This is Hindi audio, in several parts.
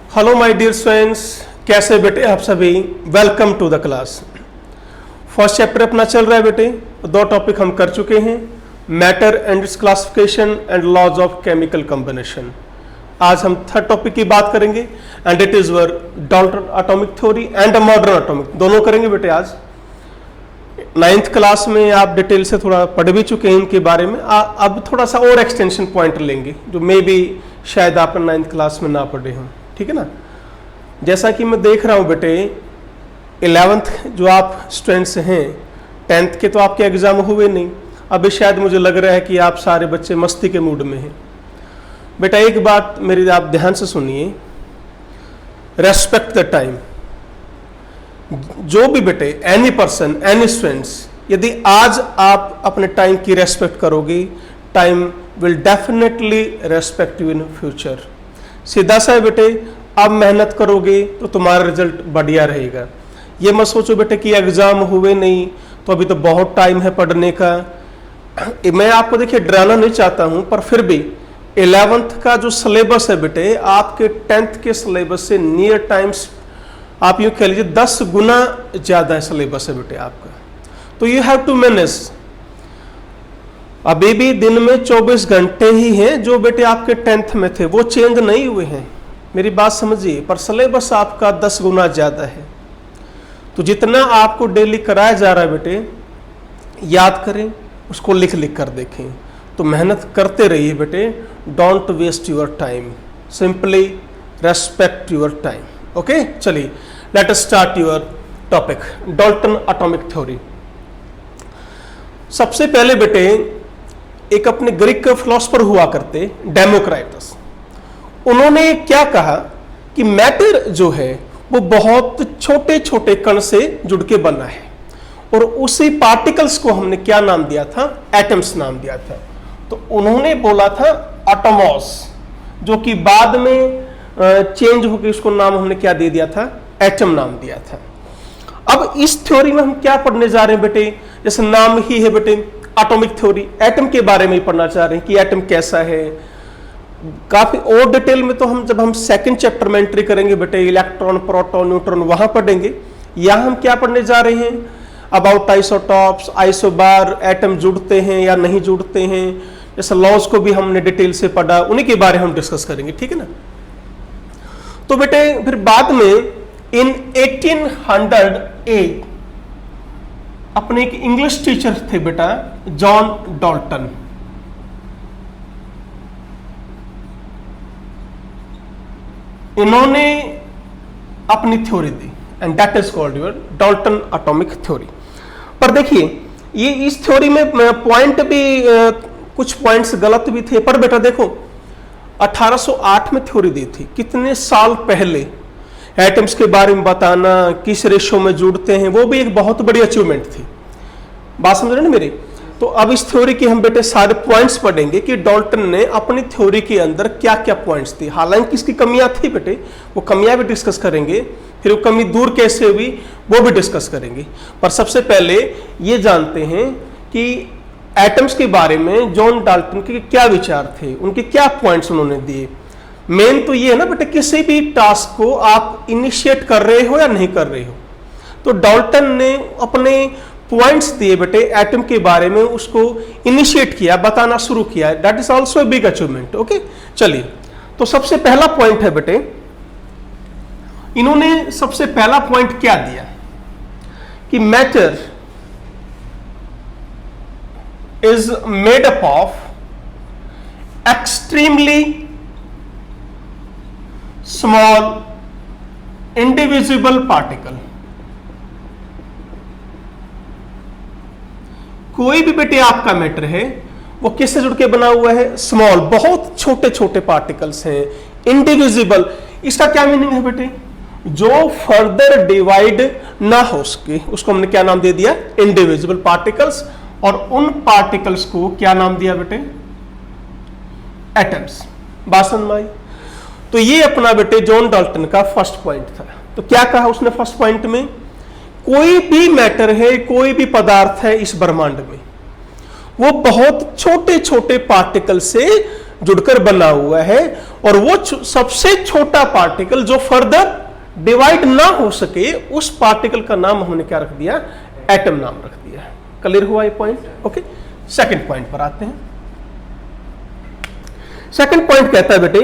हेलो माय डियर स्टूडेंट्स, कैसे बेटे आप सभी। Welcome to the class. First chapter अपना चल रहा है बेटे। दो टॉपिक हम कर चुके हैं, matter and its classification and laws of chemical combination. आज हम थर्ड टॉपिक की बात करेंगे and it is our Dalton atomic theory and modern atomic, दोनों करेंगे बेटे आज। 9th क्लास में आप डिटेल से थोड़ा पढ़ भी चुके हैं इनके बारे में। अब थोड़ा सा और एक्सटेंशन पॉइंट लेंगे जो मे बी शायद आप 9th क्लास में ना पढ़े हों, ठीक है ना। जैसा कि मैं देख रहा हूं बेटे 11th जो आप स्टूडेंट्स हैं, 10th के तो आपके एग्जाम हुए नहीं, अभी शायद मुझे लग रहा है कि आप सारे बच्चे मस्ती के मूड में हैं। बेटा एक बात मेरी आप ध्यान से सुनिए, रेस्पेक्ट द टाइम। जो भी बेटे एनी पर्सन एनी स्टूडेंट्स, यदि आज आप अपने टाइम की रेस्पेक्ट करोगे, time will definitely respect you in future. सीधा सा है बेटे, अब मेहनत करोगे तो तुम्हारा रिजल्ट बढ़िया रहेगा। ये मत सोचो बेटे कि एग्जाम हुए नहीं तो अभी तो बहुत टाइम है पढ़ने का। मैं आपको देखिए डराना नहीं चाहता हूं, पर फिर भी 11th का जो सिलेबस है बेटे आपके 10th के सिलेबस से नियर टाइम्स, आप यूं कह लीजिए 10 गुना ज्यादा है सिलेबस है बेटे आपका। तो यू हैव टू मैनेज। अभी भी दिन में 24 घंटे ही हैं जो बेटे आपके 10th में थे, वो चेंज नहीं हुए हैं, मेरी बात समझिए, पर सिलेबस आपका 10 गुना ज्यादा है। तो जितना आपको डेली कराया जा रहा है बेटे, याद करें, उसको लिख लिख कर देखें। तो मेहनत करते रहिए बेटे, don't waste your time, simply respect your time. Okay, चलिए let us start your topic, Dalton atomic theory. सबसे पहले बेटे एक अपने ग्रीक फिलोसफर हुआ करते डेमोक्राइटस, उन्होंने क्या कहा कि मैटर जो है वो बहुत छोटे छोटे कण से जुड़ के बना है, और उसी पार्टिकल्स को हमने क्या नाम दिया था, एटम्स नाम दिया था। तो उन्होंने बोला था एटमॉस, जो कि बाद में चेंज होकर उसको नाम हमने क्या दे दिया था, एटम नाम दिया था। अब इस थ्योरी में हम क्या पढ़ने जा रहे हैं बेटे, जैसे नाम ही है बेटे एटॉमिक थ्योरी, एटम के बारे में ही पढ़ना चाह रहे हैं कि एटम कैसा है। काफी और डिटेल में तो हम जब हम सेकंड चैप्टर में एंट्री करेंगे बेटे, इलेक्ट्रॉन प्रोटॉन न्यूट्रॉन वहां पढ़ेंगे। यहां हम क्या पढ़ने जा रहे हैं, अबाउट आइसोटॉप्स, आइसोबार, एटम जुड़ते हैं या नहीं जुड़ते हैं, जैसे लॉज को भी हमने डिटेल से पढ़ा, उन्हीं के बारे में हम डिस्कस करेंगे, ठीक है ना। तो बेटे फिर बाद में इन 1808 अपने एक इंग्लिश टीचर थे बेटा जॉन डाल्टन, इन्होंने अपनी theory the and that is called your Dalton atomic theory. पर देखिए ये इस थ्योरी में पॉइंट भी कुछ पॉइंट्स गलत भी थे, पर बेटा देखो 1808 में थ्योरी दी थी, कितने साल पहले एटम्स के बारे में बताना, किस रेशो में जुड़ते हैं, वो भी एक बहुत बड़ी अचीवमेंट थी। बात समझ रहे ना मेरी। तो अब इस थ्योरी के हम बेटे सारे पॉइंट्स पढ़ेंगे कि डाल्टन ने अपनी थ्योरी के अंदर क्या क्या पॉइंट्स थी। हालांकि इसकी कमियां थी बेटे, वो कमियां भी डिस्कस करेंगे, फिर वो कमी दूर कैसे हुई वो भी डिस्कस करेंगे। पर सबसे पहले ये जानते हैं कि एटम्स के बारे में जॉन डाल्टन के क्या विचार थे, उनके क्या पॉइंट्स उन्होंने दिए। मेन तो ये है ना बेटे, किसी भी टास्क को आप इनिशिएट कर रहे हो या नहीं कर रहे हो, तो डाल्टन ने अपने पॉइंट्स दिए बेटे एटम के बारे में, उसको इनिशिएट किया, बताना शुरू किया। That is also a big achievement. Okay, चलिए तो सबसे पहला पॉइंट है बेटे, इन्होंने सबसे पहला पॉइंट क्या दिया कि matter is made up of extremely small indivisible particle। कोई भी बेटे आपका मैटर है वो किससे जुड़ के बना हुआ है, स्मॉल, बहुत छोटे छोटे पार्टिकल्स हैं, इंडिविजिबल। इसका क्या मीनिंग है बेटे, जो फर्दर डिवाइड ना हो सके, उसको हमने क्या नाम दे दिया, इंडिविजिबल पार्टिकल्स। और उन पार्टिकल्स को क्या नाम दिया बेटे, एटम्स। बात समझ में आई। तो ये अपना बेटे जॉन डाल्टन का फर्स्ट पॉइंट था। तो क्या कहा उसने फर्स्ट पॉइंट में, कोई भी मैटर है, कोई भी पदार्थ है इस ब्रह्मांड में, वो बहुत छोटे छोटे पार्टिकल से जुड़कर बना हुआ है, और वो सबसे छोटा पार्टिकल जो फर्दर डिवाइड ना हो सके, उस पार्टिकल का नाम हमने क्या रख दिया, एटम नाम रख दिया। क्लियर हुआ ये पॉइंट? ओके, सेकंड पॉइंट पर आते हैं। सेकंड पॉइंट कहता है बेटे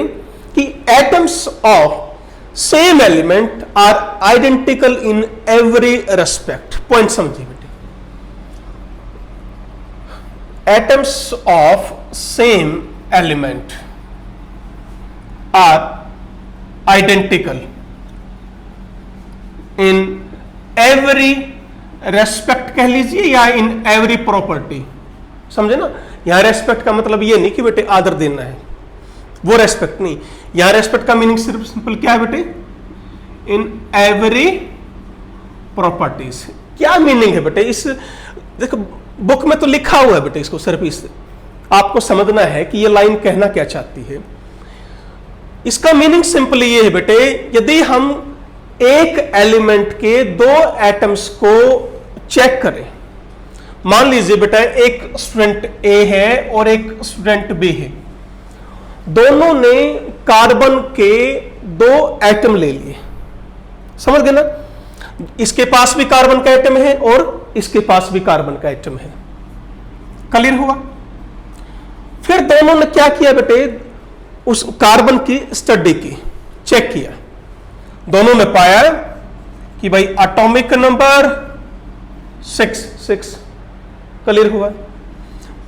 कि atoms of same element are identical in every respect. Point समझिए बेटे, atoms of same element are identical in every respect कह लीजिए, या इन एवरी प्रॉपर्टी। समझे ना, यहां रेस्पेक्ट का मतलब ये नहीं कि बेटे आदर देना है, वो रेस्पेक्ट नहीं। यहां रेस्पेक्ट का मीनिंग सिर्फ सिंपल क्या है बेटे, इन एवरी प्रॉपर्टीज। क्या मीनिंग है बेटे इस, देखो बुक में तो लिखा हुआ है बेटे, इसको सिर्फ इस आपको समझना है कि ये लाइन कहना क्या चाहती है। इसका मीनिंग सिंपली ये है बेटे, यदि हम एक एलिमेंट के दो एटम्स को चेक करें, मान लीजिए बेटा एक स्टूडेंट ए है और एक स्टूडेंट बी है, दोनों ने कार्बन के दो एटम ले लिए, समझ गए ना, इसके पास भी कार्बन का एटम है और इसके पास भी कार्बन का एटम है। क्लियर हुआ? फिर दोनों ने क्या किया बेटे, उस कार्बन की स्टडी की, चेक किया, दोनों ने पाया कि भाई एटॉमिक नंबर 6 क्लियर हुआ,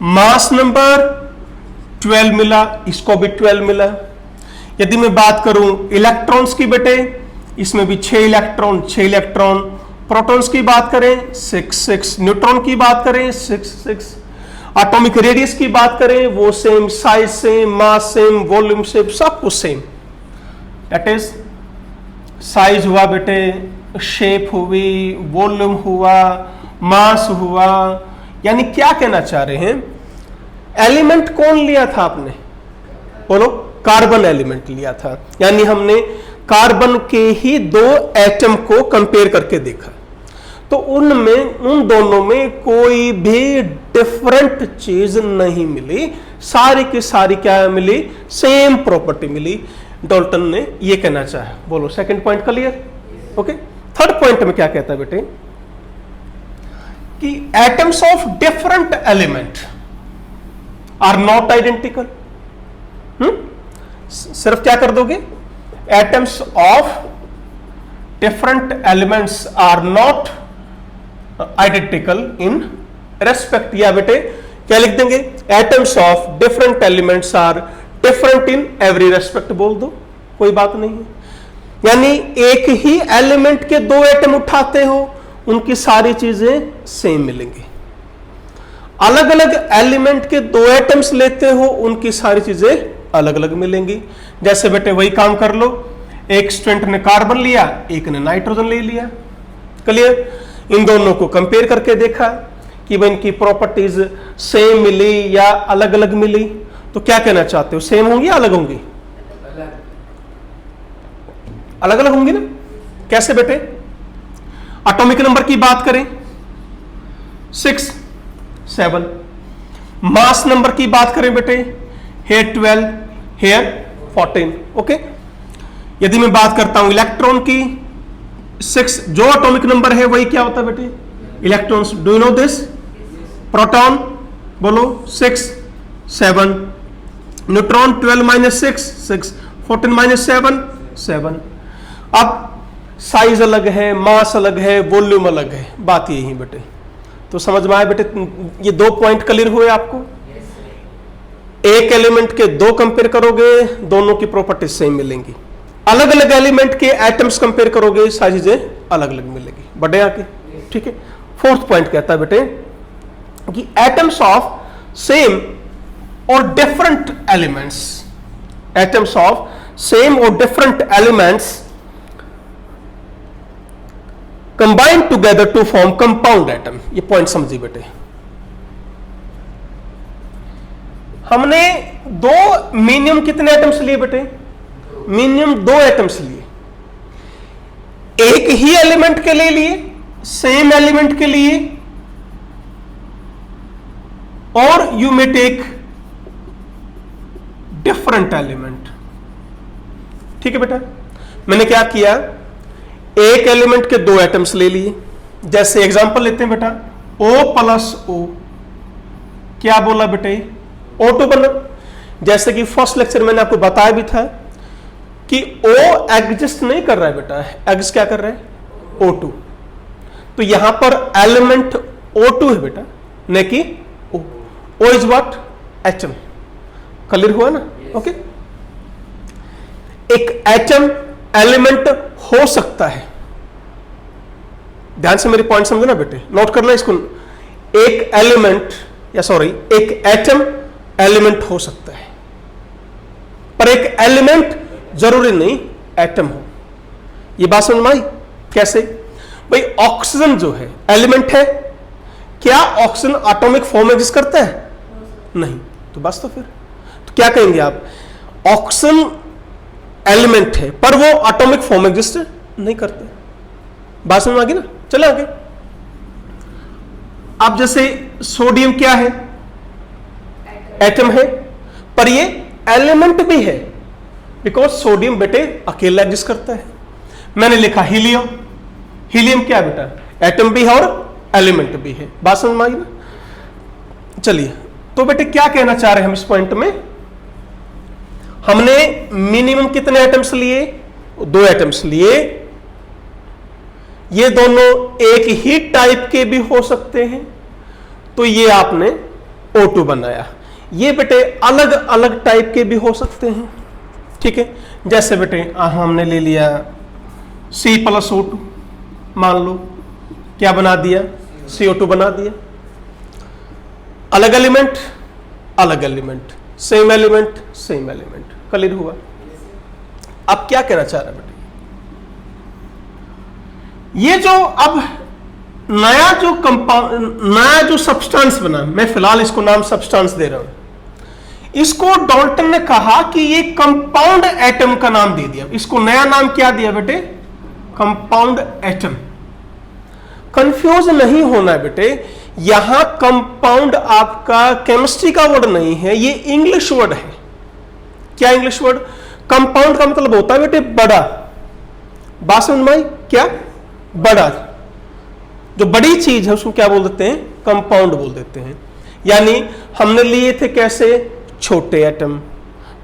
मास नंबर 12 मिला, इसको भी 12 मिला। यदि मैं बात करूं इलेक्ट्रॉन्स की बेटे, इसमें भी 6 इलेक्ट्रॉन, प्रोटॉन्स की बात करें 6, न्यूट्रॉन की बात करें 6, एटॉमिक रेडियस की बात करें वो same, size same, mass same, volume same, सब कुछ सेम। दैट इज साइज हुआ बेटे, शेप हुई, वॉल्यूम हुआ, मास हुआ। यानी क्या कहना चाह रहे हैं, एलिमेंट कौन लिया था आपने, बोलो, कार्बन एलिमेंट लिया था। यानी हमने कार्बन के ही दो एटम को कंपेयर करके देखा, तो उनमें, उन दोनों में कोई भी डिफरेंट चीज नहीं मिली, सारी की सारी क्या मिली, सेम प्रॉपर्टी मिली। डाल्टन ने ये कहना चाहा। बोलो, second point clear? Okay. Third point में क्या कहता है बेटे कि atoms of different element are not identical. सिर्फ क्या कर दोगे, atoms of different elements are not identical in respect, या बेटे क्या लिख देंगे, atoms of different elements are different in every respect बोल दो, कोई बात नहीं है। यानी एक ही एलिमेंट के दो एटम उठाते हो, उनकी सारी चीजें सेम मिलेंगी। अलग अलग एलिमेंट के दो एटम्स लेते हो, उनकी सारी चीजें अलग अलग मिलेंगी। जैसे बेटे वही काम कर लो, एक स्टूडेंट ने कार्बन लिया, एक ने नाइट्रोजन ले लिया। क्लियर? इन दोनों को कंपेयर करके देखा कि भाई इनकी प्रॉपर्टीज सेम मिली या अलग अलग मिली। तो क्या कहना चाहते हो, सेम होंगी या अलग होंगी? अलग अलग होंगी ना। कैसे बेटे? एटॉमिक नंबर की बात करें 6, 7, मास नंबर की बात करें बेटे, हेयर 12, हेयर 14। ओके। यदि मैं बात करता हूं इलेक्ट्रॉन की, 6 जो एटॉमिक नंबर है वही क्या होता है बेटे, electrons. Do you know this? Proton बोलो 6, 7, न्यूट्रॉन 12 - 6, 14 - 7। अब साइज अलग है, मास अलग है, वॉल्यूम अलग है, बात यही बेटे। तो समझ में आया बेटे, ये दो पॉइंट क्लियर हुए आपको। एक एलिमेंट के दो कंपेयर करोगे, दोनों की प्रॉपर्टी सेम मिलेंगी। अलग अलग एलिमेंट के एटम्स कंपेयर करोगे, सारी चीजें अलग अलग मिलेगी। बढ़े आके, ठीक है। फोर्थ पॉइंट कहता है बेटे कि एटम्स ऑफ सेम और different elements, atoms of same और different elements combine together to form compound atom. ये पॉइंट समझिए बेटे। हमने दो मिनिमम कितने एटम्स लिए बेटे, मिनिमम 2 एटम्स लिए, एक ही एलिमेंट के लिए, सेम एलिमेंट के लिए, और you may take different element. ठीक है बेटा, मैंने क्या किया, एक एलिमेंट के दो एटम्स ले लिए। जैसे एग्जांपल लेते हैं बेटा, O प्लस O, क्या बोला बेटे, O2 बना। जैसे कि फर्स्ट लेक्चर मैंने आपको बताया भी था कि O एग्जिस्ट नहीं कर रहा है बेटा, एग्जिस्ट क्या कर रहा है, O2। तो यहां पर एलिमेंट O2 है बेटा, न कि O। O is what, atom. Clear हुआ ना? ओके। एक एटम एलिमेंट हो सकता है, ध्यान से मेरी पॉइंट समझना बेटे, नोट करना इसको। एक एलिमेंट या सॉरी एक एटम एलिमेंट हो सकता है, पर एक एलिमेंट जरूरी नहीं एटम हो। ये बात समझ में आई? कैसे भाई, ऑक्सीजन जो है एलिमेंट है, क्या ऑक्सीजन एटॉमिक फॉर्म एग्जिस्ट करता है? नहीं। तो बस, तो फिर तो क्या कहेंगे आप, ऑक्सीजन एलिमेंट है पर वो एटॉमिक फॉर्म एग्जिस्ट नहीं करते। बात समझ में आ गई ना? चले आगे। अब जैसे सोडियम क्या है, एटम है, पर ये एलिमेंट भी है, बिकॉज सोडियम बेटे अकेला एग्जिस्ट करता है। मैंने लिखा हीलियम, हीलियम क्या है बेटा, एटम भी है और एलिमेंट भी है। बात समझ में आई ना? चलिए, तो बेटे क्या कहना चाह रहे हैं हम इस पॉइंट में, हमने मिनिमम कितने एटम्स लिए, दो एटम्स लिए। ये दोनों एक ही टाइप के भी हो सकते हैं, तो ये आपने O2 बनाया। ये बेटे अलग अलग टाइप के भी हो सकते हैं। ठीक है, जैसे बेटे हमने ले लिया C प्लस O2, मान लो क्या बना दिया, CO2 बना दिया। अलग एलिमेंट अलग element, same element same element. Clear हुआ? अब क्या कहना चाह रहा है बेटे, ये जो अब नया जो कंपाउंड, नया जो सब्सटेंस बना, मैं फिलहाल इसको नाम सब्सटेंस दे रहा हूं, इसको डाल्टन ने कहा कि ये कंपाउंड एटम का नाम दे दिया। इसको नया नाम क्या दिया बेटे, कंपाउंड एटम। कंफ्यूज नहीं होना है बेटे, यहां कंपाउंड आपका केमिस्ट्री का वर्ड नहीं है, ये इंग्लिश वर्ड है। क्या इंग्लिश वर्ड? कंपाउंड का मतलब होता है बेटे बड़ा। बात समझ में आई? क्या बड़ा, जो बड़ी चीज है उसको क्या बोल देते हैं, कंपाउंड बोल देते हैं। यानी हमने लिए थे कैसे, छोटे एटम,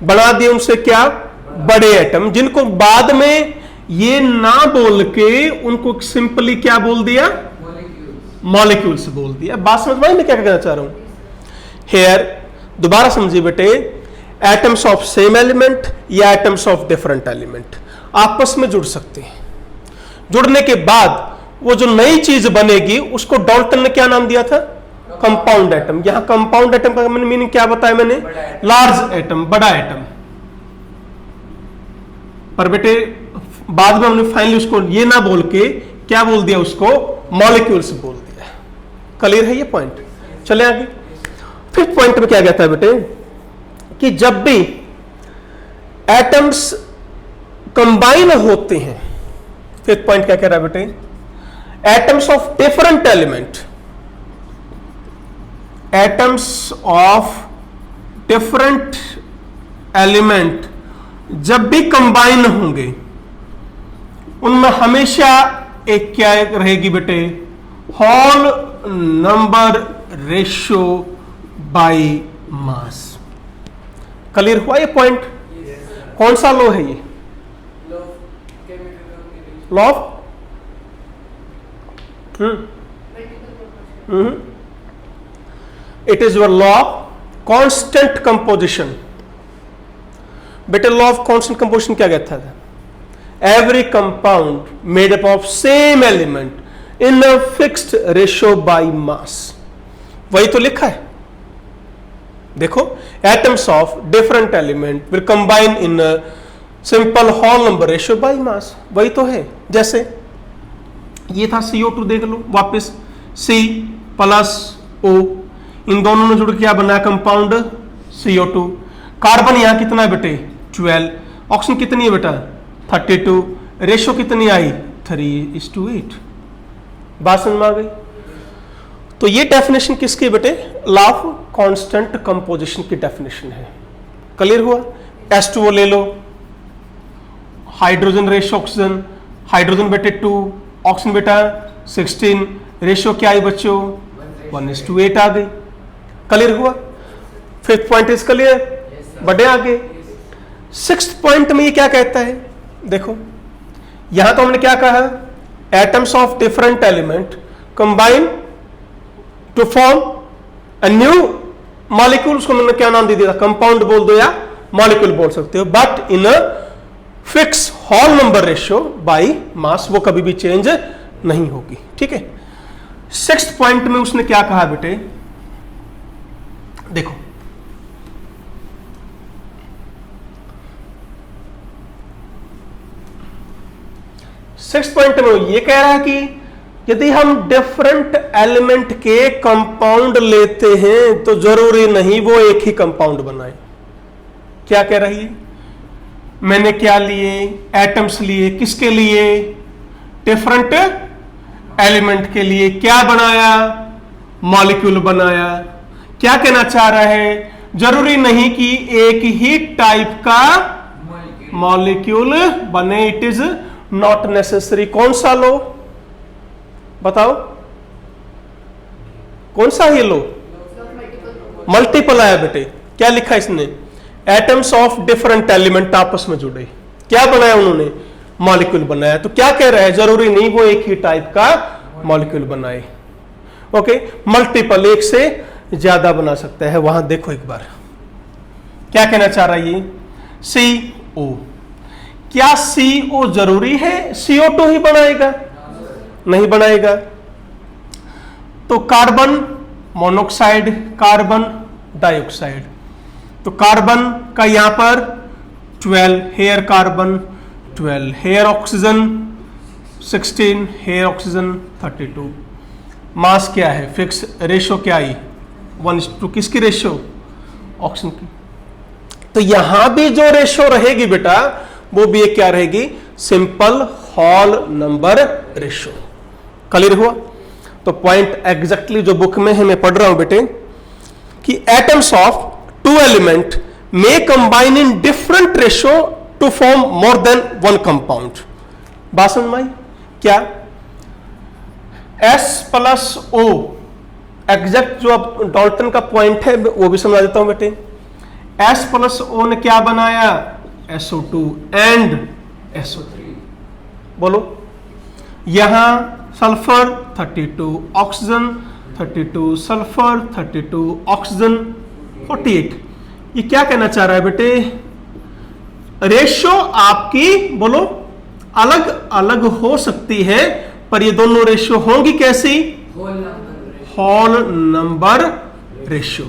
बना दिए उनसे क्या, बड़े एटम, जिनको बाद में ये ना बोल के उनको सिंपली क्या बोल दिया, मॉलिक्यूल्स बोल दिया। बात समझ में आई मैं क्या कहना चाह रहा हूं? हेयर दोबारा समझिए बेटे, एटम्स ऑफ सेम एलिमेंट या एटम्स ऑफ डिफरेंट एलिमेंट आपस में जुड़ सकते हैं। जुड़ने के बाद वो जो नई चीज बनेगी उसको डाल्टन ने क्या नाम दिया था, कंपाउंड एटम। यहां कंपाउंड एटम का मीनिंग क्या बताया मैंने, लार्ज एटम, बड़ा एटम। पर बेटे बाद में हमने फाइनली उसको ये ना बोल के क्या बोल दिया, उसको मॉलिक्यूल्स बोल दिया। क्लियर है ये पॉइंट? चले आगे। फिफ्थ पॉइंट में क्या कहता है बेटे कि जब भी एटम्स कंबाइन होते हैं, फिफ्थ पॉइंट क्या कह रहा है बेटे, atoms of different element, atoms of different element जब भी कंबाइन होंगे उनमें हमेशा एक क्या रहेगी बेटे, whole number ratio by mass. Clear हुआ ये पॉइंट? कौन सा लॉ है ये, law of it is your law of constant composition. बेटे लॉ ऑफ कांस्टेंट कंपोजिशन क्या कहता था, every compound made up of same element in a fixed ratio by mass. वही तो लिखा है, देखो, atoms of different element will combine in simple whole number ratio by mass. वही तो है। जैसे ये था CO2, देख लो वापस, C प्लस O, इन दोनों ने जुड़ के क्या बना, कंपाउंड CO2। कार्बन यहां कितना है बेटे, 12। ऑक्सीजन कितनी है बेटा, 32। रेशियो कितनी आई, 3:8। बात समझ में आ गई? तो ये डेफिनेशन किसकी बेटे, लॉ ऑफ कांस्टेंट कंपोजिशन की डेफिनेशन है। क्लियर हुआ? H2O ले लो, हाइड्रोजन रेशियो ऑक्सीजन, हाइड्रोजन बेटे 2, ऑक्सीजन बेटा 16, रेशियो क्या आई बच्चों? 1:8 आ गई। क्लियर हुआ? Fifth point is clear? बढ़े आगे। सिक्स्थ पॉइंट में ये क्या कहता है? देखो यहां तो हमने क्या कहा, atoms of different element combine to form a new molecule, उसको मैंने क्या नाम दे दिया था? कंपाउंड बोल दो या मॉलिक्यूल बोल सकते हो, but in a fix hall number ratio by मास, वो कभी भी चेंज नहीं होगी। ठीक है। सिक्स्थ पॉइंट में उसने क्या कहा बेटे? देखो सिक्स्थ पॉइंट में ये कह रहा है कि यदि हम डिफरेंट एलिमेंट के कंपाउंड लेते हैं तो जरूरी नहीं वो एक ही कंपाउंड बनाए। क्या कह रही है? मैंने क्या लिए? एटम्स लिए। किसके लिए? डिफरेंट एलिमेंट के लिए। क्या बनाया? मॉलिक्यूल बनाया। क्या कहना चाह रहा है? जरूरी नहीं कि एक ही टाइप का मॉलिक्यूल बने, इट इज नॉट नेसेसरी। कौन सा लो बताओ? कौन सा ये लो? मल्टीपल आया बेटे। क्या लिखा इसने? एटम्स ऑफ डिफरेंट एलिमेंट आपस में जुड़े। क्या बनाया उन्होंने? मॉलिक्यूल बनाया। तो क्या कह रहा है? जरूरी नहीं वो एक ही टाइप का मॉलिक्यूल बनाए। ओके, मल्टीपल, एक से ज्यादा बना सकता है। वहां देखो एक बार क्या कहना चाह रहा है ये? CO। क्या CO जरूरी है CO2 ही बनाएगा? नहीं बनाएगा। तो कार्बन मोनोक्साइड, कार्बन डाइऑक्साइड, तो कार्बन का यहां पर 12 here carbon, 12 here oxygen 16, here oxygen 32। Mass क्या है? फिक्स। रेशो क्या आई? 1:2। किसकी रेशो? ऑक्सीजन की। तो यहां भी जो रेशो रहेगी बेटा वो भी एक क्या रहेगी? Simple hall number ratio. Clear हुआ? तो पॉइंट एग्जैक्टली जो बुक में है मैं पढ़ रहा हूं बेटे कि atoms of two element may combine in different ratio to form more than one compound. बात समझ में आई? क्या? S+O एग्जैक्ट जो अब डाल्टन का पॉइंट है वो भी समझा देता हूं बेटे। S+O ने क्या बनाया? SO2 and SO3। बोलो, यहां सल्फर 32, ऑक्सीजन 32, सल्फर 32, ऑक्सीजन 48। ये क्या कहना चाह रहा है बेटे? रेशो आपकी बोलो अलग अलग हो सकती है, पर ये दोनों रेशियो होंगी कैसी? Whole number ratio.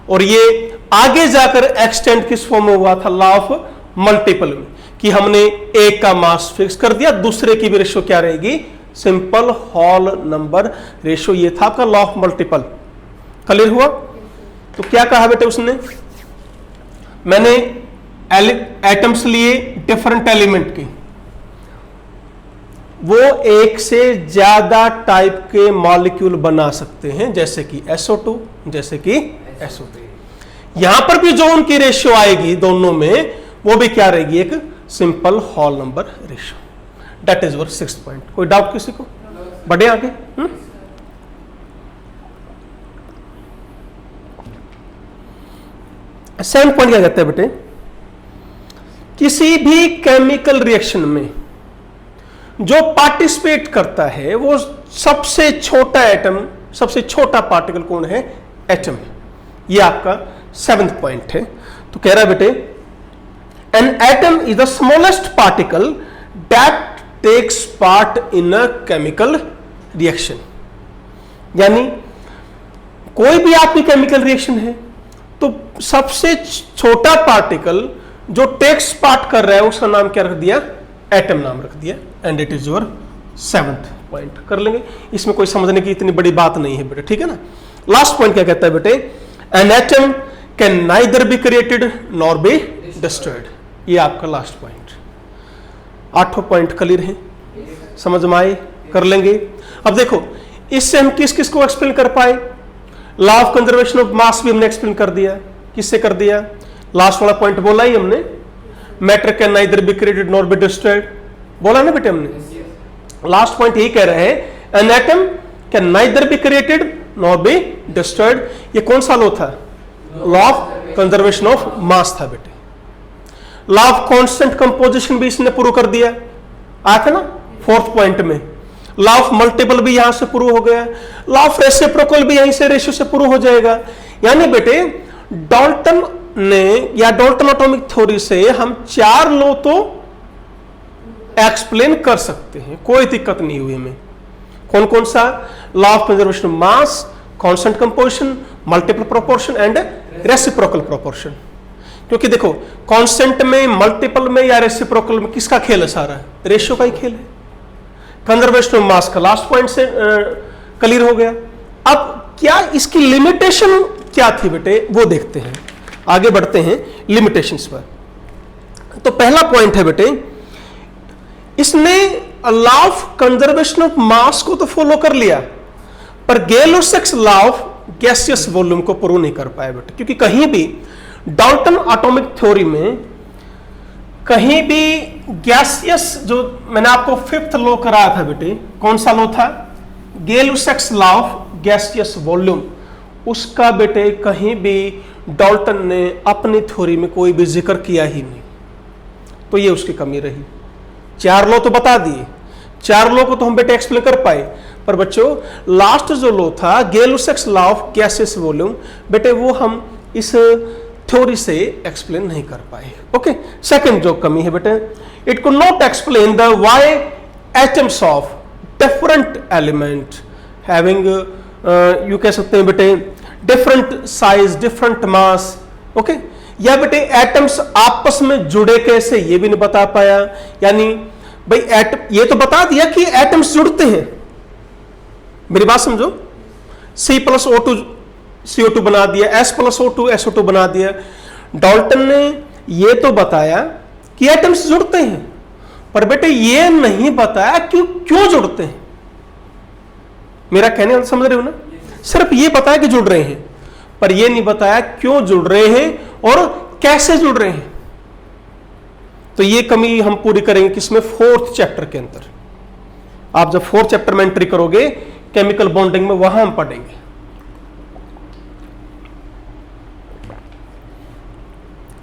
और ये आगे जाकर एक्सटेंड किस फॉर्म में हुआ था? लॉ ऑफ मल्टीपल में, कि हमने एक का मास फिक्स कर दिया, दूसरे की भी रेशियो क्या रहेगी? Simple whole number ratio. ये था आपका लॉ ऑफ मल्टीपल। क्लियर हुआ? तो क्या कहा बेटे उसने? मैंने एटम्स लिए डिफरेंट एलिमेंट के, वो एक से ज्यादा टाइप के मॉलिक्यूल बना सकते हैं, जैसे कि SO2, जैसे कि SO3। यहां पर भी जो उनकी रेशियो आएगी दोनों में, वो भी क्या रहेगी? एक simple whole number ratio. That is your sixth point. कोई डाउट किसी को? बढ़े आगे। सेवन पॉइंट क्या कहते हैं बेटे? किसी भी केमिकल रिएक्शन में जो पार्टिसिपेट करता है वो सबसे छोटा एटम, सबसे छोटा पार्टिकल कौन है? एटम है। ये आपका सेवेंथ पॉइंट है। तो कह रहा है बेटे, an atom is the smallest particle that takes part in a chemical reaction. यानी कोई भी आपकी केमिकल रिएक्शन है तो सबसे छोटा पार्टिकल जो टेक्स पार्ट कर रहा है उसका नाम क्या रख दिया? एटम नाम रख दिया। And it is your seventh point. कर लेंगे, इसमें कोई समझने की इतनी बड़ी बात नहीं है बेटे, ठीक है ना। लास्ट पॉइंट क्या कहता है बेटे? An atom can neither be created nor be destroyed. ये आपका लास्ट पॉइंट। आठों पॉइंट क्लियर है, समझ में आए? कर लेंगे। अब देखो, इससे हम किस किस को एक्सप्लेन कर पाए? Law of conservation of mass भी हमने एक्सप्लेन कर दिया। किससे कर दिया? लास्ट वाला पॉइंट बोला ही हमने, matter can neither be created nor be destroyed, बोला ना बेटे हमने। लास्ट पॉइंट यही कह रहे हैं, an atom can neither be created nor be destroyed. ये कौन सा लॉ था? Law of conservation of mass था बेटे। लॉ ऑफ कांस्टेंट कंपोजिशन भी इसने प्रूव कर दिया, आया था ना फोर्थ पॉइंट में। लॉ ऑफ मल्टीपल भी यहां से प्रूव हो गया, लॉ ऑफ रेसिप्रोकल भी यहीं से रेशियो से प्रूव हो जाएगा। यानी बेटे डाल्टन ने या डाल्टन एटॉमिक थ्योरी से हम 4 लॉ तो एक्सप्लेन कर सकते हैं, कोई दिक्कत नहीं हुई हमें। कौन कौन सा? Law of conservation of mass, constant composition, multiple proportion and reciprocal proportion. क्योंकि देखो कांस्टेंट में, मल्टीपल में या रेसिप्रोकल में किसका खेल है? सारा रेशियो का ही खेल है। कंजर्वेशन ऑफ मास का लास्ट पॉइंट से क्लियर हो गया। अब क्या इसकी लिमिटेशन क्या थी बेटे, वो देखते हैं, आगे बढ़ते हैं लिमिटेशंस पर। तो पहला पॉइंट है बेटे, इसने law of conservation of mass को तो फॉलो कर लिया, पर गैलोसेक्स लॉ ऑफ गैसियस वॉल्यूम को प्रूव नहीं कर पाया बेटे। क्योंकि कहीं भी डाल्टन एटॉमिक थ्योरी में कहीं भी गैसियस, जो मैंने आपको 5th लॉ कराया था बेटे, कौन सा लॉ था? गैलोसेक्स लॉ ऑफ गैसियस वॉल्यूम, उसका बेटे कहीं भी डाल्टन ने अपनी थ्योरी में कोई भी जिक्र किया ही नहीं। तो ये उसकी कमी रही। 4 लॉ तो बता दिए, 4 लॉ को तो हम बेटे एक्सप्लेन कर पाए, पर बच्चों लास्ट जो लॉ था गैलोसेक्स लॉ ऑफ गैसियस वॉल्यूम, बेटे वो हम इस थ्योरी से एक्सप्लेन नहीं कर पाए। ओके, सेकंड जो कमी है बेटे, it could not explain the why atoms of different element having, you कह सकते हैं बेटे different size, different mass. Okay, या बेटे एटम्स आपस में जुड़े कैसे, ये भी नहीं बता पाया। यानी भाई एटम, ये तो बता दिया कि एटम्स जुड़ते हैं, मेरी बात समझो, C+O2 CO2 बना दिया, S+O2 SO2 बना दिया। डाल्टन ने ये तो बताया कि एटम्स जुड़ते हैं, पर बेटे ये नहीं बताया क्यों जुड़ते हैं। मेरा कहने समझ रहे हो ना? सिर्फ ये बताया कि जुड़ रहे हैं, पर ये नहीं बताया क्यों जुड़ रहे हैं और कैसे जुड़ रहे हैं। तो ये कमी हम पूरी करेंगे किसमें? 4th चैप्टर के अंदर। आप जब 4th चैप्टर में एंट्री करोगे केमिकल बॉन्डिंग में, वहां हम पढ़ेंगे।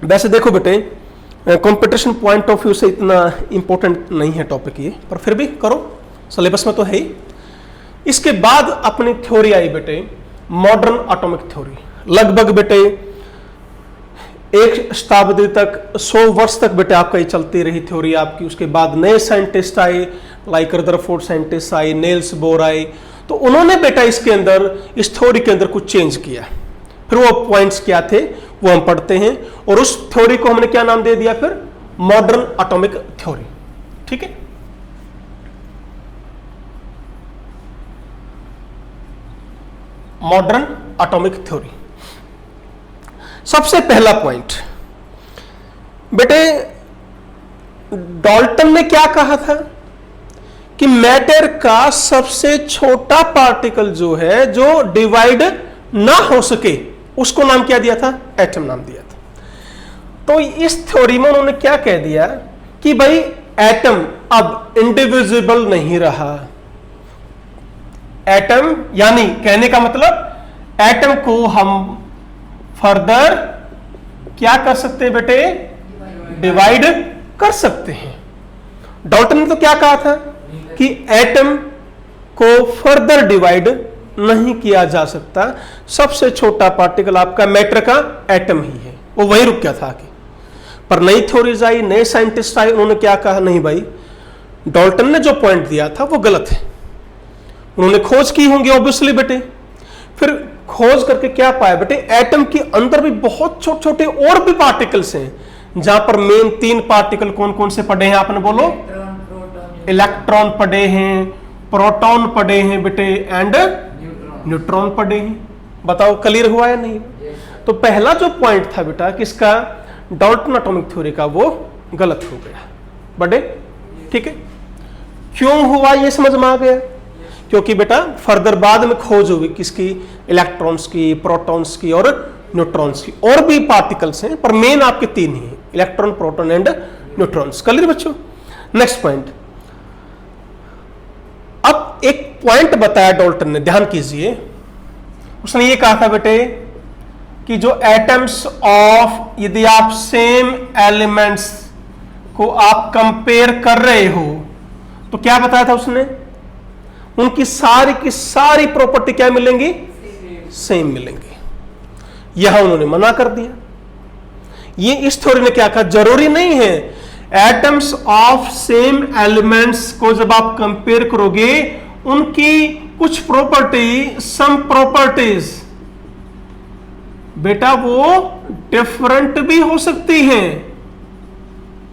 वैसे देखो बेटे कंपटीशन पॉइंट ऑफ व्यू से इतना इंपॉर्टेंट नहीं है टॉपिक ये, पर फिर भी करो, सिलेबस में तो है ही। इसके बाद अपनी थ्योरी आई बेटे मॉडर्न एटॉमिक थ्योरी। लगभग बेटे 1 शताब्दी तक, 100 वर्ष तक बेटे आपका ये चलती रही थ्योरी आपकी। उसके बाद नए साइंटिस्ट आए, लाइक रदरफोर्ड साइंटिस्ट आए, नेल्स बोर आए, तो उन्होंने बेटा इसके अंदर, इस थ्योरी के अंदर कुछ चेंज किया। फिर वो पॉइंट्स क्या थे वो हम पढ़ते हैं, और उस थ्योरी को हमने क्या नाम दे दिया फिर? Modern atomic theory. ठीक है, मॉडर्न एटॉमिक थ्योरी। सबसे पहला पॉइंट बेटे, डाल्टन ने क्या कहा था कि मैटर का सबसे छोटा पार्टिकल जो है, जो डिवाइड ना हो सके, उसको नाम क्या दिया था? एटम नाम दिया था। तो इस थ्योरी में उन्होंने क्या कह दिया कि भाई एटम अब इंडिविजिबल नहीं रहा। एटम यानी कहने का मतलब एटम को हम फर्दर क्या कर सकते हैं बेटे? डिवाइड कर सकते हैं। डाल्टन ने तो क्या कहा था कि एटम को फर्दर डिवाइड नहीं किया जा सकता, सबसे छोटा पार्टिकल आपका मैटर का एटम ही है, वो वही रुक गया था आगे। पर नई थ्योरीज आई, नए साइंटिस्ट आए, उन्होंने क्या कहा? नहीं भाई, डाल्टन ने जो पॉइंट दिया था वो गलत है। उन्होंने खोज की होंगी ऑब्वियसली बेटे, फिर खोज करके क्या पाया बेटे? एटम के अंदर भी बहुत छोटे छोटे और भी पार्टिकल्स हैं, जहां पर मेन 3 पार्टिकल कौन कौन से पड़े हैं आपने बोलो? इलेक्ट्रॉन पड़े हैं, प्रोटॉन पड़े हैं बेटे, एंड न्यूट्रॉन पड़े हैं। बताओ क्लियर हुआ या नहीं? तो पहला जो पॉइंट था बेटा किसका? डाल्टन एटॉमिक थ्योरी का, वो गलत हो गया बड़े। ठीक है, क्यों हुआ ये समझ में आ गया? क्योंकि बेटा फर्दर बाद में खोज हुई किसकी? इलेक्ट्रॉन्स की, प्रोटॉन्स की और न्यूट्रॉन्स की। और भी पार्टिकल्स हैं पर मेन आपके तीन ही हैं, electron, proton and neutrons. Clear बच्चों? Next point. अब एक पॉइंट बताया डाल्टन ने, ध्यान कीजिए। उसने ये कहा था बेटे कि जो एटम्स ऑफ, यदि आप सेम एलिमेंट्स को आप कंपेयर कर रहे हो तो क्या बताया था उसने, उनकी सारी की सारी प्रॉपर्टी क्या मिलेंगी, सेम मिलेंगी। यहां उन्होंने मना कर दिया। ये इस थ्योरी ने क्या कहा, जरूरी नहीं है एटम्स ऑफ सेम एलिमेंट्स को जब आप कंपेयर करोगे उनकी कुछ प्रॉपर्टी, सम प्रॉपर्टीज बेटा वो डिफरेंट भी हो सकती हैं,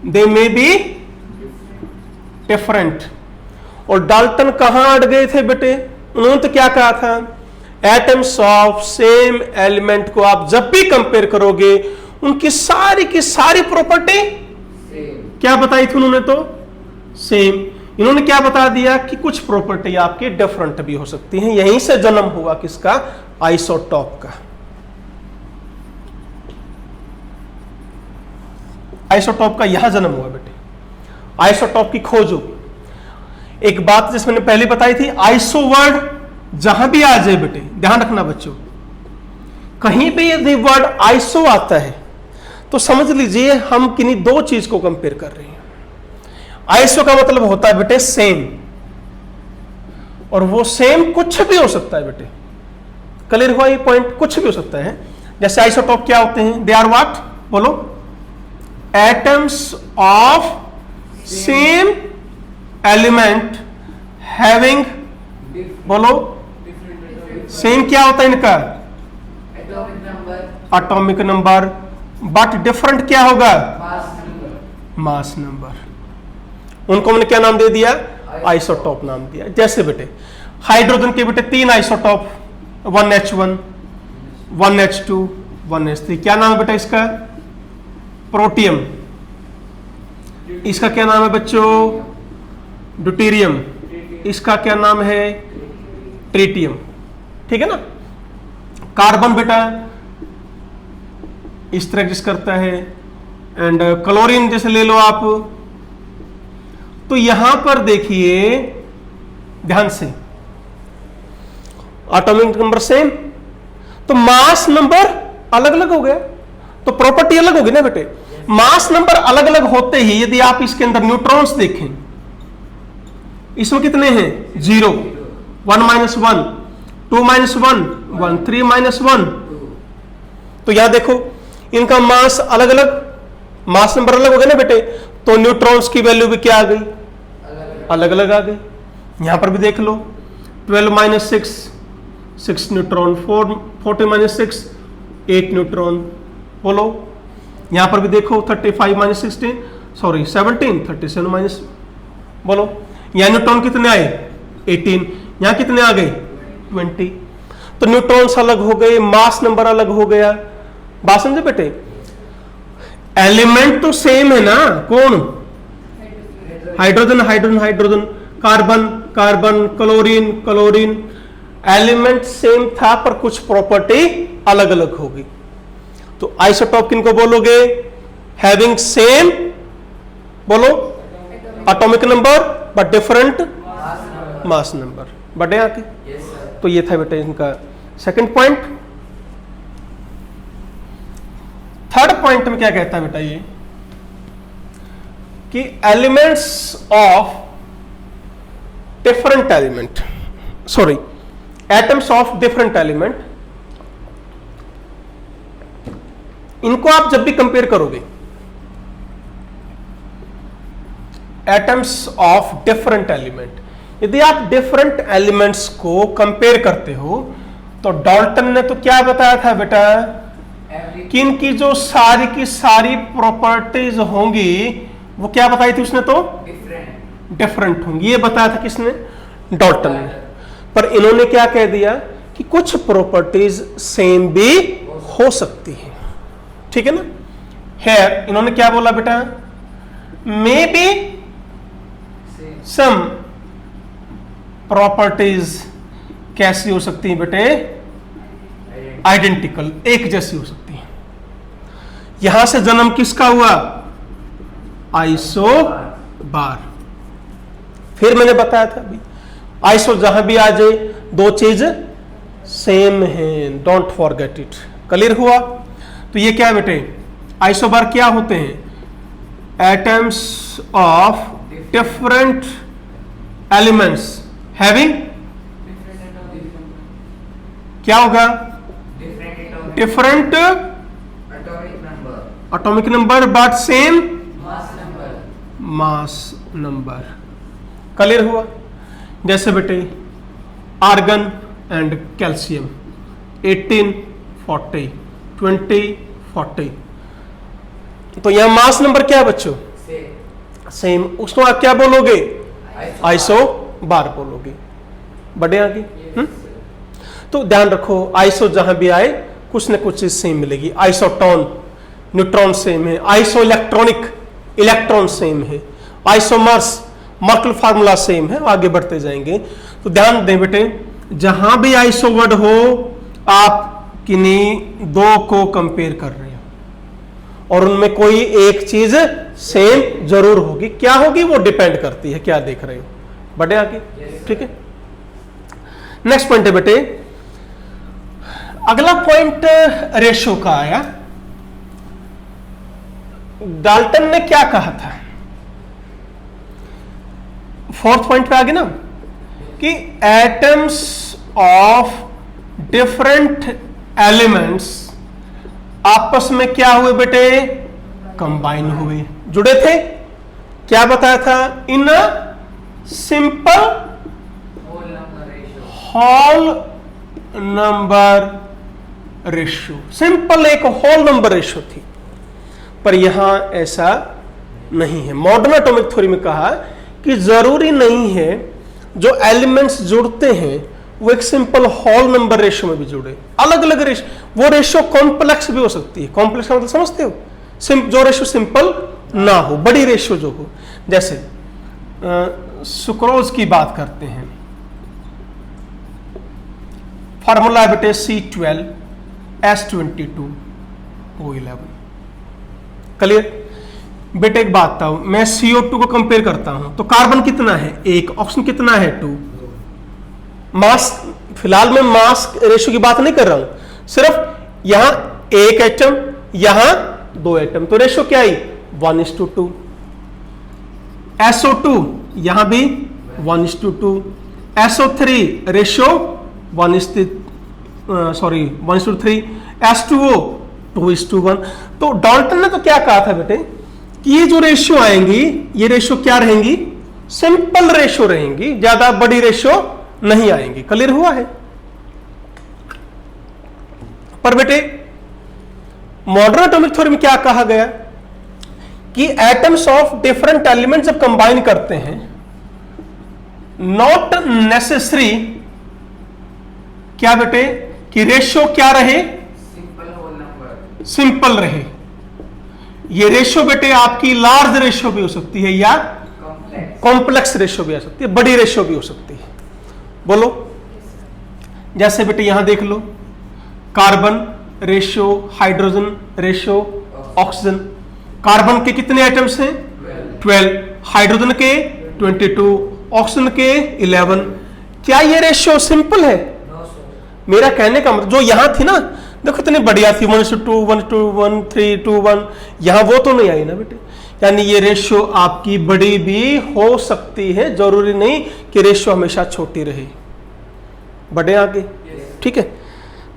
दे मे बी डिफरेंट। और डाल्टन कहां अड़ गए थे बेटे, उन्होंने तो क्या कहा था, एटम्स ऑफ सेम एलिमेंट को आप जब भी कंपेयर करोगे उनकी सारी की सारी प्रॉपर्टी क्या बताई थी उन्होंने, तो सेम। इन्होंने क्या बता दिया कि कुछ प्रॉपर्टी आपके डिफरेंट भी हो सकती हैं। यहीं से जन्म हुआ किसका, आइसोटॉप का। आइसोटॉप का यहां जन्म हुआ बेटे, आइसोटॉप की खोज हुई। एक बात जिस मैंने पहले बताई थी, आइसो वर्ड जहां भी आ जाए बेटे, ध्यान रखना बच्चों, कहीं भी यदि वर्ड आइसो आता है तो समझ लीजिए हम किन्हीं दो चीज को कंपेयर कर रहे हैं। आइसो का मतलब होता है बेटे सेम, और वो सेम कुछ भी हो सकता है बेटे। क्लियर हुआ ये पॉइंट, कुछ भी हो सकता है। जैसे आइसोटॉप क्या होते हैं, दे आर व्हाट, बोलो, atoms of same element having, बोलो, सेम क्या होता है इनका, एटॉमिक नंबर, बट डिफरेंट क्या होगा, मास नंबर। उनको हमने क्या नाम दे दिया, आइसोटॉप नाम दिया। जैसे बेटे हाइड्रोजन के बेटे तीन आइसोटॉप, 1H1, 1H2, 1H3, क्या नाम है बेटा इसका, प्रोटियम। इसका क्या नाम है बच्चों, ड्यूटेरियम। इसका क्या नाम है, ट्रिटियम। ठीक है ना। कार्बन बेटा इस तरह एग्जिस्ट करता है, एंड क्लोरीन जैसे ले लो आप। तो यहां पर देखिए ध्यान से, एटॉमिक नंबर सेम, तो मास नंबर अलग अलग हो गया, तो प्रॉपर्टी अलग होगी ना बेटे। मास नंबर अलग अलग होते ही यदि आप इसके अंदर न्यूट्रॉन्स देखें, इसमें कितने हैं, 0, 1 - 1, 2 - 1, 1, 3 - 1। तो यहां देखो इनका मास अलग अलग, मास नंबर अलग हो गए ना बेटे, तो न्यूट्रॉन्स की वैल्यू भी क्या आ गई, अलग अलग आ गई। यहां पर भी देख लो, 12 - 6, 6 न्यूट्रॉन, 40 - 6, 8 न्यूट्रॉन। बोलो यहां पर भी देखो, 35 - 16, सॉरी 17, 37 - बोलो, यहां न्यूट्रॉन कितने आए, 18, यहां कितने आ गए, 20। तो न्यूट्रॉन्स अलग हो गए, मास नंबर अलग हो गया। बात समझे बेटे, एलिमेंट तो सेम है ना, कौन, hydrogen, hydrogen, hydrogen, carbon, carbon, chlorine, chlorine, element same था पर कुछ प्रॉपर्टी अलग अलग होगी। तो आइसोटॉप किनको बोलोगे, हैविंग सेम, बोलो, atomic number but different mass number. बड़े आके तो ये था बेटा इनका सेकंड पॉइंट। थर्ड पॉइंट में क्या कहता है बेटा ये, कि elements of different element, sorry atoms of different element, इनको आप जब भी कंपेयर करोगे, एटम्स ऑफ डिफरेंट एलिमेंट, यदि आप डिफरेंट एलिमेंट्स को कंपेयर करते हो, तो डाल्टन ने तो क्या बताया था बेटा, कि इनकी जो सारी की सारी प्रॉपर्टीज होंगी वो क्या बताई थी उसने, तो डिफरेंट होंगी। ये बताया था किसने, डाल्टन ने। पर इन्होंने क्या कह दिया कि कुछ प्रॉपर्टीज सेम भी हो सकती है। ठीक है ना। है इन्होंने क्या बोला बेटा, मे बी सम प्रॉपर्टीज कैसी हो सकती है बेटे, आइडेंटिकल, एक जैसी हो सकती है। यहां से जन्म किसका हुआ? आइसो बार। फिर मैंने बताया था अभी, आइसो जहां भी आ जाए दो चीज सेम है, डोंट फॉरगेट इट। क्लियर हुआ? तो ये क्या है बेटे, आइसोबार क्या होते हैं? Atoms of different elements having, क्या होगा? Different atomic number but same mass number. Clear हुआ? जैसे बेटे आर्गन एंड कैल्शियम 18 40 20 40, तो यहां मास नंबर क्या है बच्चों? सेम। उसको आप क्या बोलोगे? आइसो बार बोलोगे। बढ़े आगे। तो ध्यान रखो, आइसो जहां भी आए कुछ ना कुछ चीज सेम मिलेगी। आइसोटोन, न्यूट्रॉन सेम है। आइसो इलेक्ट्रॉनिक, इलेक्ट्रॉन सेम है। आइसोमर्स, मॉलिक्यूलर फार्मूला सेम है। आगे बढ़ते जाएंगे। तो ध्यान दें बेटे, जहां भी आइसो वर्ड हो, आप किन्हीं दो को कंपेयर कर रहे हो और उनमें कोई एक चीज सेम जरूर होगी। क्या होगी वो डिपेंड करती है क्या देख रहे हो। बढ़े आगे। ठीक है, नेक्स्ट पॉइंट है बेटे, अगला पॉइंट रेशो का आया। डाल्टन ने क्या कहा था? फोर्थ पॉइंट पे आगे ना, कि एटम्स ऑफ डिफरेंट एलिमेंट्स आपस में क्या हुए बेटे? कंबाइन हुए, जुड़े थे। क्या बताया था? In simple whole number ratio. Simple एक होल नंबर रेशियो थी, पर यहां ऐसा नहीं है। मॉडर्न एटॉमिक थ्योरी में कहा कि जरूरी नहीं है जो एलिमेंट्स जुड़ते हैं वो एक सिंपल होल नंबर रेशियो में भी जुड़े। अलग अलग रेशियो, वो रेशियो कॉम्प्लेक्स भी हो सकती है। कॉम्प्लेक्स का मतलब समझते हो? जो रेशियो सिंपल ना हो, बड़ी रेशियो जो हो। जैसे सुक्रोज की बात करते हैं, फार्मूला है बेटे C12H22O11। क्लियर? बेटे एक बात था, मैं CO2 को कंपेयर करता हूं तो कार्बन कितना है? 1, ऑक्सीजन कितना है? 2। मास, फिलहाल मैं मास रेशियो की बात नहीं कर रहा हूं, सिर्फ यहां 1 एटम, यहां 2 एटम, तो रेशियो क्या आई? 1:2। SO2 यहां भी 1:2। SO3 ratio 1:3। H2O 2:1। तो डाल्टन ने तो क्या कहा था बेटे, कि ये जो रेशियो आएंगी, ये रेशियो क्या रहेंगी? सिंपल रेशियो रहेंगी, ज्यादा बड़ी रेशियो नहीं आएंगी। क्लियर हुआ है? पर बेटे मॉडर्न एटॉमिक थ्योरी में क्या कहा गया, कि एटम्स ऑफ डिफरेंट एलिमेंट्स जब कंबाइन करते हैं, नॉट नेसेसरी क्या बेटे, कि रेशियो क्या रहे? सिंपल रहे। ये रेशियो बेटे आपकी लार्ज रेशियो भी हो सकती है या कॉम्प्लेक्स रेशियो भी आ सकती है, बड़ी रेशियो भी हो सकती है। बोलो, जैसे बेटे यहां देख लो, carbon ratio, hydrogen ratio, oxygen. Carbon के कितने एटम्स हैं? 12। हाइड्रोजन के 22, ऑक्सीजन के 11। क्या ये रेशियो सिंपल है? मेरा कहने का मतलब, जो यहां थी ना, देखो इतनी बढ़िया थी, 1:2, 1:2, 1, 3, 2, 1, यहां वो तो नहीं आई ना बेटे। यानी ये रेशियो आपकी बड़ी भी हो सकती है, जरूरी नहीं कि रेशियो हमेशा छोटी रहे। बढ़े आगे। ठीक है,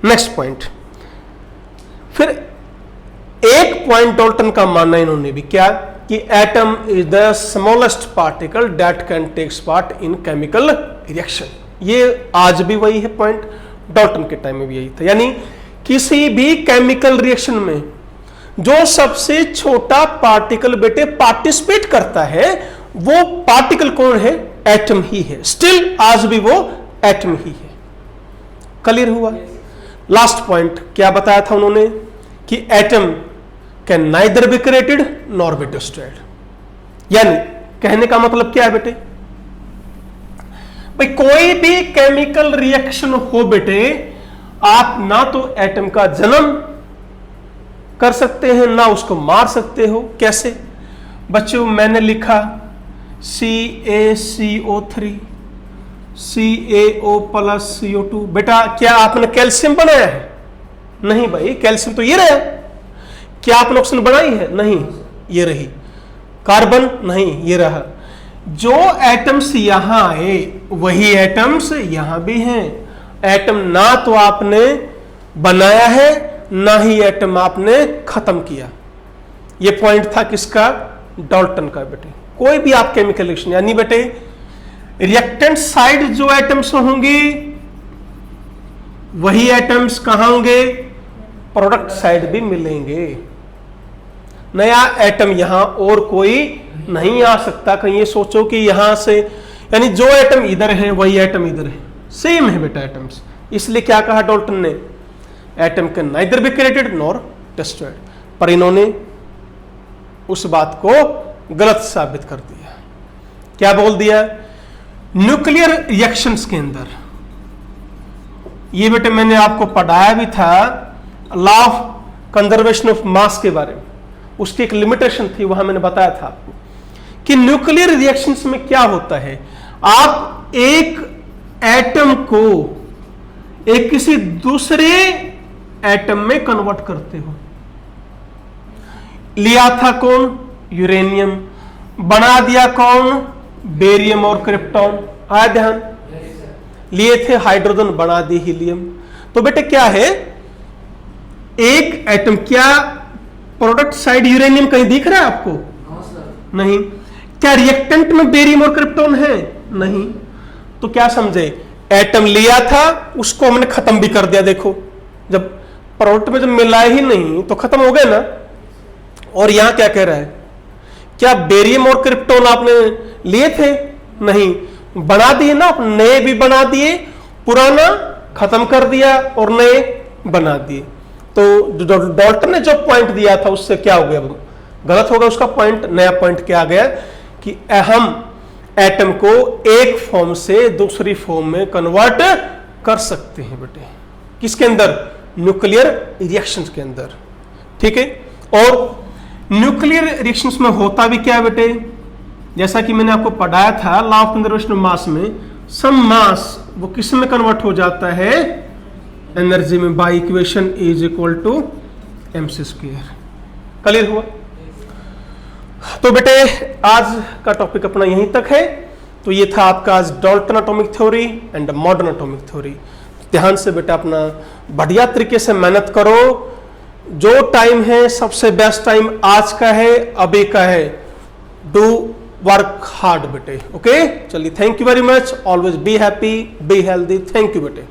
नेक्स्ट पॉइंट। फिर एक पॉइंट डाल्टन का मानना इन्होंने भी क्या, कि atom is the smallest particle that can takes part in chemical reaction. ये आज भी वही है पॉइंट, डाल्टन के टाइम में भी यही था। यानी किसी भी केमिकल रिएक्शन में जो सबसे छोटा पार्टिकल बेटे पार्टिसिपेट करता है, वो पार्टिकल कौन है? एटम ही है। स्टिल आज भी वो एटम ही है। क्लियर हुआ? लास्ट पॉइंट क्या बताया था उन्होंने, कि atom can neither be created nor be destroyed. यानी कहने का मतलब क्या है बेटे, भाई कोई भी केमिकल रिएक्शन हो बेटे, आप ना तो एटम का जन्म कर सकते हैं ना उसको मार सकते हो। कैसे बच्चों, मैंने लिखा CaCO3 CaO प्लस CO2, बेटा क्या आपने कैल्शियम बनाया है? नहीं भाई, कैल्शियम तो ये रहा। क्या आपने ऑक्सीजन बनाई है? नहीं, ये रही। कार्बन नहीं, ये रहा। जो एटम्स यहां आए वही एटम्स यहां भी हैं। एटम ना तो आपने बनाया है ना ही एटम आपने खत्म किया। ये पॉइंट था किसका? डाल्टन का बेटे। कोई भी आप केमिकल रिएक्शन, यानी बेटे रिएक्टेंट साइड जो एटम्स होंगे वही एटम्स कहां होंगे? प्रोडक्ट साइड भी मिलेंगे। नया एटम यहां और कोई नहीं आ सकता। कहीं ये सोचो कि यहां से, यानी जो एटम इधर है वही एटम इधर है, सेम है बेटा एटम्स। इसलिए क्या कहा डाल्टन ने? Atom can neither be created nor destroyed. पर इन्होंने उस बात को गलत साबित कर दिया। क्या बोल दिया? न्यूक्लियर रिएक्शंस के अंदर, ये बेटे मैंने आपको पढ़ाया भी था law of conservation of mass के बारे में। उसकी एक लिमिटेशन थी, वहां मैंने बताया था आपको कि न्यूक्लियर रिएक्शंस में क्या होता है। आप एक एटम को एक किसी दूसरे एटम में कन्वर्ट करते हो। लिया था कौन? यूरेनियम। बना दिया कौन? बेरियम और क्रिप्टॉन। आया ध्यान? लिए थे हाइड्रोजन, बना दी हीलियम। तो बेटे क्या है, एक एटम, क्या प्रोडक्ट साइड यूरेनियम कहीं दिख रहा है आपको? नहीं। क्या रिएक्टेंट में बेरियम और क्रिप्टॉन है? नहीं। तो क्या समझे, एटम लिया था उसको हमने खत्म भी कर दिया। देखो, जब प्रोडक्ट में जब मिला ही नहीं तो खत्म हो गए ना। और यहां क्या कह रहा है, क्या बेरियम और क्रिप्टॉन आपने लिए थे? नहीं, बना दिए ना, नए भी बना दिए, पुराना खत्म कर दिया और नए बना दिए। तो डाल्टन ने जो पॉइंट दिया था उससे क्या हो गया? गलत हो गया उसका पॉइंट। नया पॉइंट क्या आ गया कि हम एटम को एक फॉर्म से दूसरी फॉर्म में कन्वर्ट कर सकते हैं बेटे। किसके अंदर? न्यूक्लियर रिएक्शंस के अंदर। ठीक है। और न्यूक्लियर रिएक्शंस में होता भी क्या बेटे? जैसा कि मैंने आपको पढ़ाया था law of conservation of mass में, सम मास वो किस में कन्वर्ट हो जाता है? एनर्जी में, by equation is equal to mc²। Clear हुआ? तो बेटे आज का टॉपिक अपना यहीं तक है। तो ये था आपका आज Dalton atomic theory and modern atomic theory. ध्यान से बेटा अपना बढ़िया तरीके से मेहनत करो। जो टाइम है सबसे बेस्ट टाइम आज का है, अभी का है। डू वर्क हार्ड बेटे। ओके, चलिए, thank you very much. Always be happy, be healthy. Thank you बेटे।